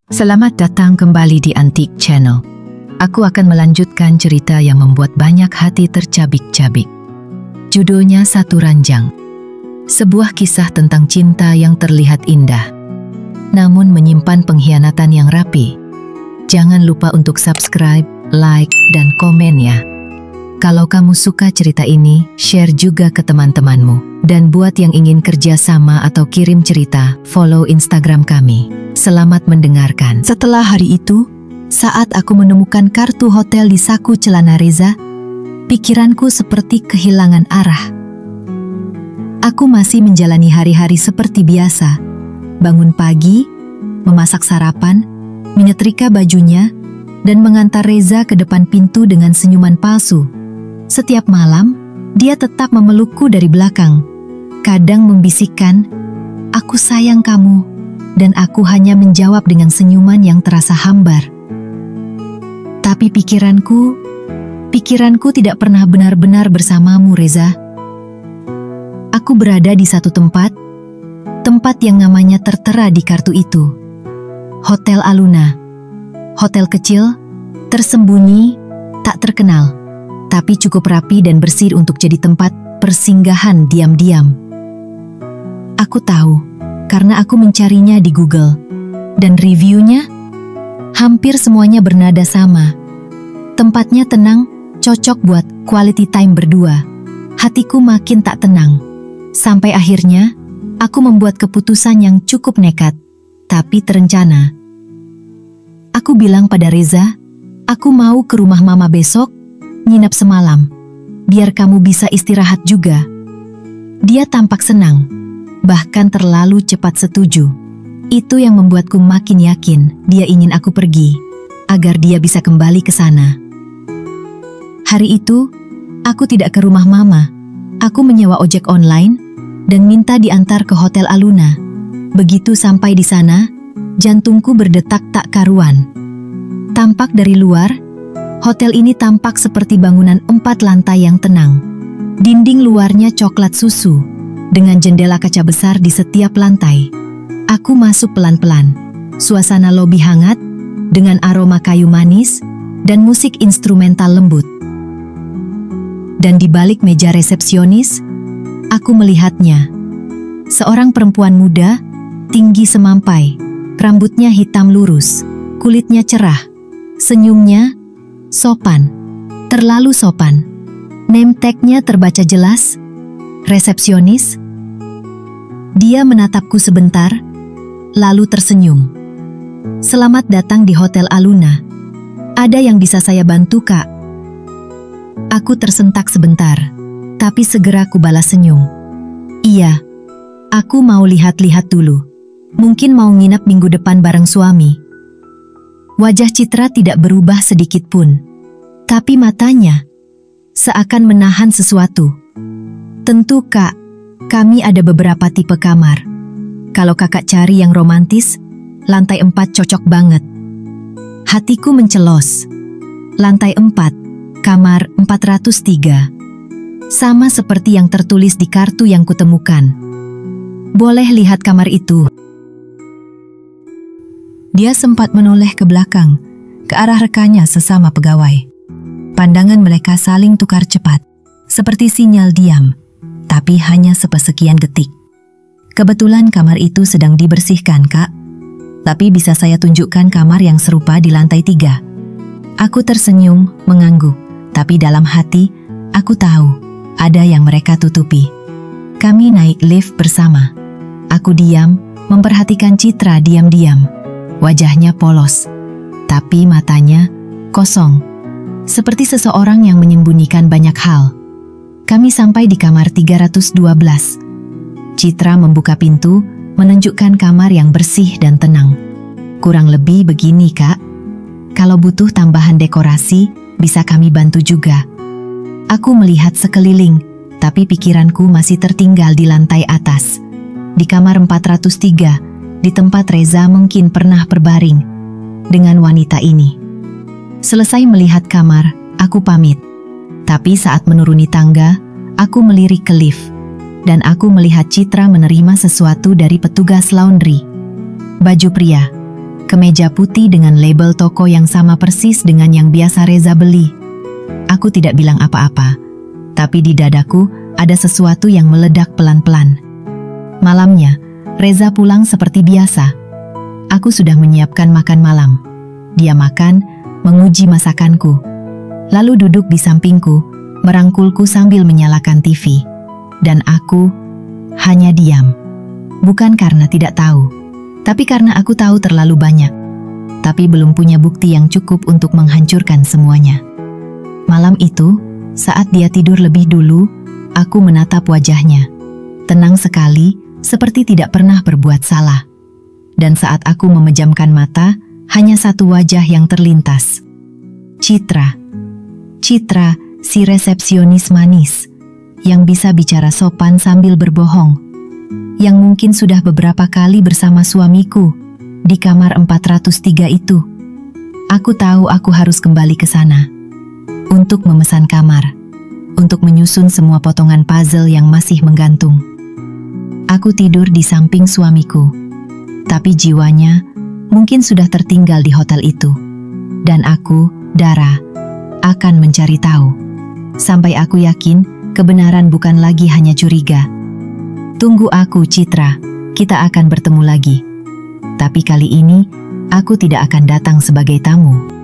Selamat datang kembali di Antik Channel. Aku akan melanjutkan cerita yang membuat banyak hati tercabik-cabik. Judulnya Satu Ranjang. Sebuah kisah tentang cinta yang terlihat indah, namun menyimpan pengkhianatan yang rapi. Jangan lupa untuk subscribe, like, dan komen ya. Kalau kamu suka cerita ini, share juga ke teman-temanmu. Dan buat yang ingin kerja sama atau kirim cerita, follow Instagram kami. Selamat mendengarkan. Setelah hari itu, saat aku menemukan kartu hotel di saku celana Reza, pikiranku seperti kehilangan arah. Aku masih menjalani hari-hari seperti biasa. Bangun pagi, memasak sarapan, menyetrika bajunya, dan mengantar Reza ke depan pintu dengan senyuman palsu. Setiap malam, dia tetap memelukku dari belakang. Kadang membisikkan, "Aku sayang kamu," dan aku hanya menjawab dengan senyuman yang terasa hambar. Tapi pikiranku tidak pernah benar-benar bersamamu, Reza. Aku berada di satu tempat yang namanya tertera di kartu itu. Hotel Aluna. Hotel kecil, tersembunyi, tak terkenal, tapi cukup rapi dan bersih untuk jadi tempat persinggahan diam-diam. Aku tahu, karena aku mencarinya di Google. Dan reviewnya, hampir semuanya bernada sama. Tempatnya tenang, cocok buat quality time berdua. Hatiku makin tak tenang. Sampai akhirnya, aku membuat keputusan yang cukup nekat, tapi terencana. Aku bilang pada Reza, aku mau ke rumah mama besok, nginap semalam, biar kamu bisa istirahat juga. Dia tampak senang, bahkan terlalu cepat setuju. Itu yang membuatku makin yakin dia ingin aku pergi, agar dia bisa kembali ke sana. Hari itu, aku tidak ke rumah mama. Aku menyewa ojek online dan minta diantar ke Hotel Aluna. Begitu sampai di sana, jantungku berdetak tak karuan. Tampak dari luar, hotel ini tampak seperti bangunan 4 lantai yang tenang. Dinding luarnya coklat susu, dengan jendela kaca besar di setiap lantai. Aku masuk pelan-pelan. Suasana lobi hangat, dengan aroma kayu manis, dan musik instrumental lembut. Dan di balik meja resepsionis, aku melihatnya. Seorang perempuan muda, tinggi semampai, rambutnya hitam lurus, kulitnya cerah, senyumnya sopan, terlalu sopan. Name tag-nya terbaca jelas, resepsionis. Dia menatapku sebentar, lalu tersenyum. "Selamat datang di Hotel Aluna. Ada yang bisa saya bantu, Kak?" Aku tersentak sebentar, tapi segera ku balas senyum. "Iya, aku mau lihat-lihat dulu. Mungkin mau nginep minggu depan bareng suami." Wajah Citra tidak berubah sedikit pun, tapi matanya seakan menahan sesuatu. "Tentu, Kak, kami ada beberapa tipe kamar. Kalau Kakak cari yang romantis, lantai 4 cocok banget." Hatiku mencelos. Lantai 4, kamar 403. Sama seperti yang tertulis di kartu yang kutemukan. "Boleh lihat kamar itu?" Dia sempat menoleh ke belakang, ke arah rekannya sesama pegawai. Pandangan mereka saling tukar cepat, seperti sinyal diam, tapi hanya sepersekian detik. "Kebetulan kamar itu sedang dibersihkan, Kak. Tapi bisa saya tunjukkan kamar yang serupa di lantai 3. Aku tersenyum, mengangguk, tapi dalam hati, aku tahu ada yang mereka tutupi. Kami naik lift bersama. Aku diam, memperhatikan Citra diam-diam. Wajahnya polos, tapi matanya kosong. Seperti seseorang yang menyembunyikan banyak hal. Kami sampai di kamar 312. Citra membuka pintu, menunjukkan kamar yang bersih dan tenang. "Kurang lebih begini, Kak. Kalau butuh tambahan dekorasi, bisa kami bantu juga." Aku melihat sekeliling, tapi pikiranku masih tertinggal di lantai atas. Di kamar 403, di tempat Reza mungkin pernah berbaring dengan wanita ini. Selesai melihat kamar, aku pamit. Tapi saat menuruni tangga, aku melirik ke lift, dan aku melihat Citra menerima sesuatu dari petugas laundry. Baju pria, Kemeja putih dengan label toko yang sama persis dengan yang biasa Reza beli. Aku tidak bilang apa-apa, tapi di dadaku ada sesuatu yang meledak pelan-pelan. Malamnya, Reza pulang seperti biasa. Aku sudah menyiapkan makan malam. Dia makan, menguji masakanku, lalu duduk di sampingku, merangkulku sambil menyalakan TV. Dan aku hanya diam. Bukan karena tidak tahu, tapi karena aku tahu terlalu banyak, tapi belum punya bukti yang cukup untuk menghancurkan semuanya. Malam itu, saat dia tidur lebih dulu, aku menatap wajahnya. Tenang sekali, seperti tidak pernah berbuat salah. Dan saat aku memejamkan mata, hanya satu wajah yang terlintas. Citra. Citra, si resepsionis manis, yang bisa bicara sopan sambil berbohong, yang mungkin sudah beberapa kali bersama suamiku di kamar 403 itu. Aku tahu aku harus kembali ke sana untuk memesan kamar, untuk menyusun semua potongan puzzle yang masih menggantung. Aku tidur di samping suamiku, tapi jiwanya mungkin sudah tertinggal di hotel itu. Dan aku, Dara, akan mencari tahu, sampai aku yakin kebenaran bukan lagi hanya curiga. Tunggu aku, Citra, kita akan bertemu lagi. Tapi kali ini, aku tidak akan datang sebagai tamu.